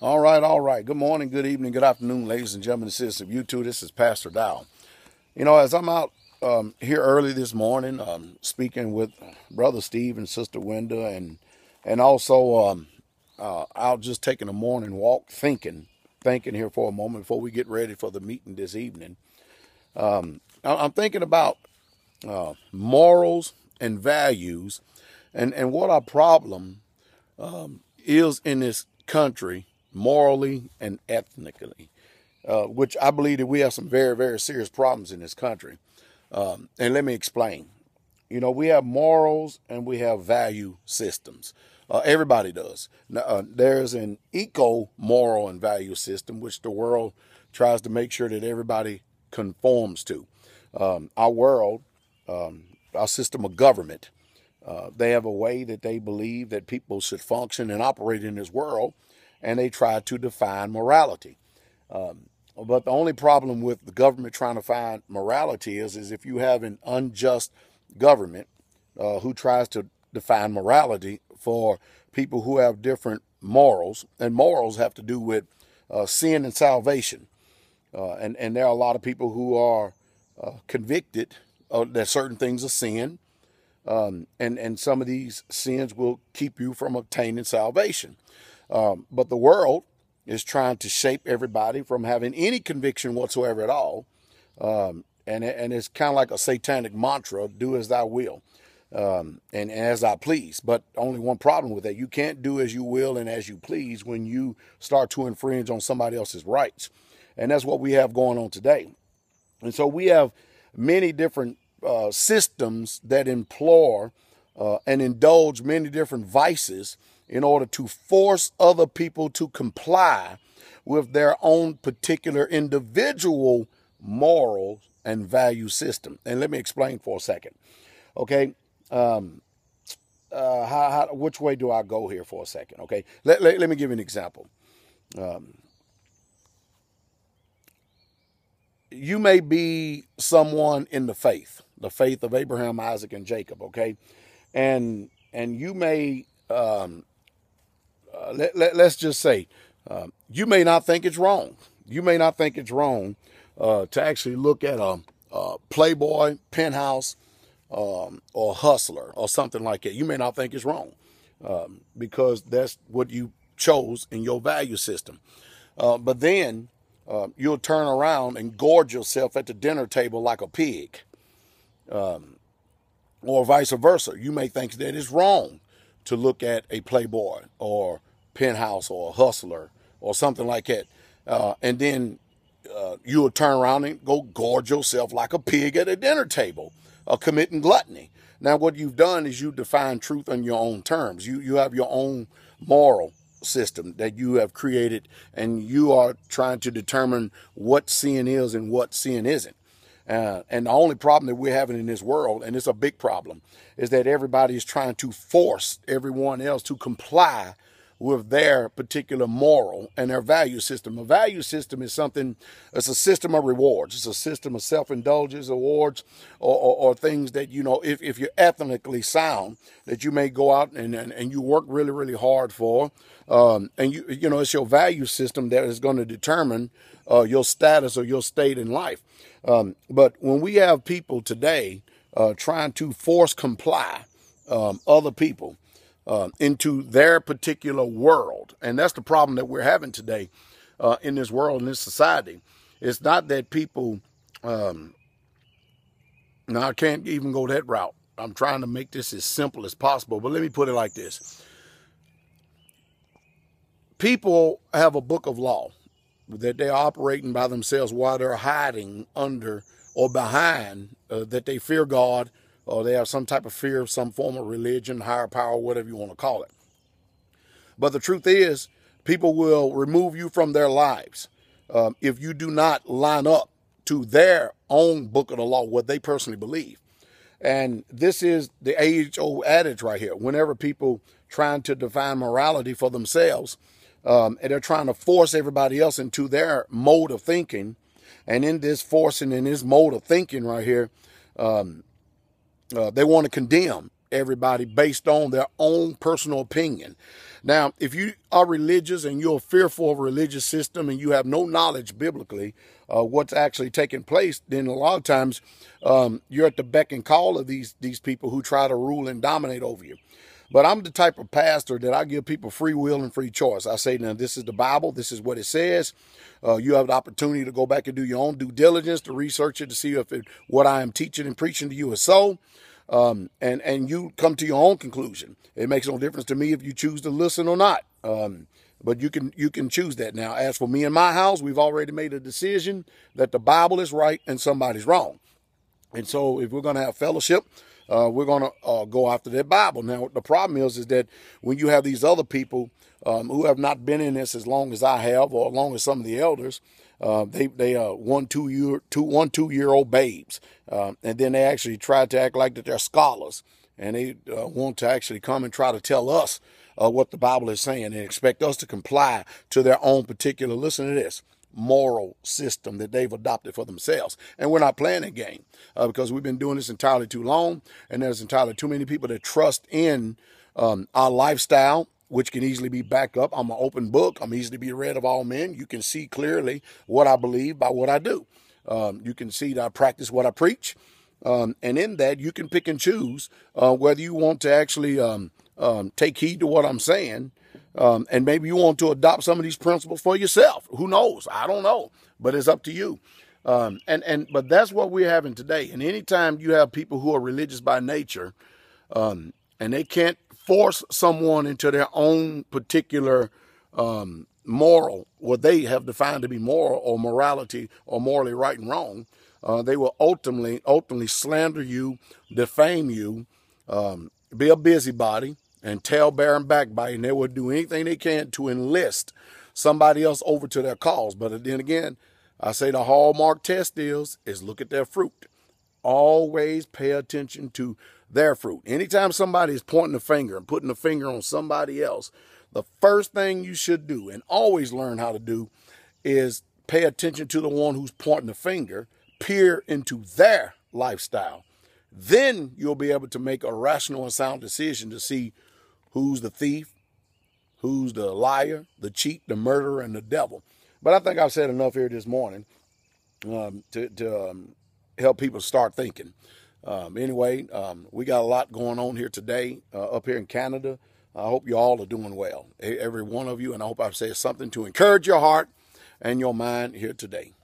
All right, all right. Good morning, good evening, good afternoon, ladies and gentlemen, citizens of YouTube. This is Pastor Dow. As I'm out here early this morning, speaking with Brother Steve and Sister Wenda, and also out just taking a morning walk, thinking here for a moment before we get ready for the meeting this evening. I'm thinking about morals and values, and what our problem is in this country, morally and ethnically, which I believe that we have some very, very serious problems in this country. And let me explain. We have morals and we have value systems. Everybody does. Now, there's an eco-moral and value system, which the world tries to make sure that everybody conforms to. Our world, our system of government, they have a way that they believe that people should function and operate in this world, and they try to define morality. But the only problem with the government trying to find morality is if you have an unjust government who tries to define morality for people who have different morals, and morals have to do with sin and salvation. And there are a lot of people who are convicted that certain things are sin, and some of these sins will keep you from obtaining salvation. But the world is trying to shape everybody from having any conviction whatsoever at all. And it's kind of like a satanic mantra: do as thou will, and as I please. But only one problem with that: you can't do as you will and as you please when you start to infringe on somebody else's rights. And that's what we have going on today. And so we have many different systems that implore and indulge many different vices in order to force other people to comply with their own particular individual moral and value system. And let me explain for a second. Okay. Which way do I go here for a second? Okay. Let me give you an example. You may be someone in the faith of Abraham, Isaac, and Jacob. Okay. And you may, let's just say, you may not think it's wrong. You may not think it's wrong to actually look at a Playboy, Penthouse, or Hustler or something like that. You may not think it's wrong because that's what you chose in your value system. But then you'll turn around and gorge yourself at the dinner table like a pig, or vice versa. You may think that it's wrong to look at a Playboy or Penthouse or a Hustler or something like that. And then you'll turn around and go gorge yourself like a pig at a dinner table, committing gluttony. Now, what you've done is you define truth on your own terms. You have your own moral system that you have created, and you are trying to determine what sin is and what sin isn't. And the only problem that we're having in this world, and it's a big problem, is that everybody is trying to force everyone else to comply with their particular moral and their value system. A value system is something, it's a system of rewards. It's a system of self-indulgence, awards, or things that, if you're ethnically sound, that you may go out and you work really, really hard for. And it's your value system that is going to determine your status or your state in life. But when we have people today trying to force comply other people into their particular world, and that's the problem that we're having today in this world, in this society. It's not that people, now I can't even go that route. I'm trying to make this as simple as possible, but let me put it like this. People have a book of law that they're operating by themselves while they're hiding under or behind that they fear God, or they have some type of fear of some form of religion, higher power, whatever you want to call it. But the truth is, people will remove you from their lives if you do not line up to their own book of the law, what they personally believe. And this is the age-old adage right here. Whenever people trying to define morality for themselves, and they're trying to force everybody else into their mode of thinking, and in this forcing, in this mode of thinking right here, they want to condemn everybody based on their own personal opinion. Now, if you are religious and you're fearful of a religious system and you have no knowledge biblically what's actually taking place, then a lot of times you're at the beck and call of these people who try to rule and dominate over you. But I'm the type of pastor that I give people free will and free choice. I say, now, this is the Bible. This is what it says. You have the opportunity to go back and do your own due diligence, to research it, to see if what I am teaching and preaching to you is so. And you come to your own conclusion. It makes no difference to me if you choose to listen or not. But you can choose that. Now, as for me and my house, we've already made a decision that the Bible is right and somebody's wrong. And so if we're going to have fellowship, we're going to go after that Bible. Now, the problem is that when you have these other people who have not been in this as long as I have, or as long as some of the elders, they are 1-2-year-old babes, and then they actually try to act like that they're scholars, and they want to actually come and try to tell us what the Bible is saying and expect us to comply to their own particular, listen to this, moral system that they've adopted for themselves. And we're not playing that game because we've been doing this entirely too long, and there's entirely too many people that trust in our lifestyle, which can easily be backed up. I'm an open book. I'm easily to be read of all men. You can see clearly what I believe by what I do. You can see that I practice what I preach. And in that, you can pick and choose whether you want to actually take heed to what I'm saying. And maybe you want to adopt some of these principles for yourself. Who knows? I don't know. But it's up to you. But that's what we're having today. And anytime you have people who are religious by nature, and they can't force someone into their own particular moral, what they have defined to be moral or morality or morally right and wrong, they will ultimately slander you, defame you, be a busybody, and tale-bearing and backbiting. They will do anything they can to enlist somebody else over to their cause. But then again, I say the hallmark test is look at their fruit. Always pay attention to their fruit. Anytime somebody is pointing a finger and putting a finger on somebody else, the first thing you should do, and always learn how to do, is pay attention to the one who's pointing the finger, peer into their lifestyle. Then you'll be able to make a rational and sound decision to see who's the thief, who's the liar, the cheat, the murderer, and the devil. But I think I've said enough here this morning to help people start thinking. Anyway, we got a lot going on here today up here in Canada. I hope you all are doing well, every one of you, and I hope I've said something to encourage your heart and your mind here today.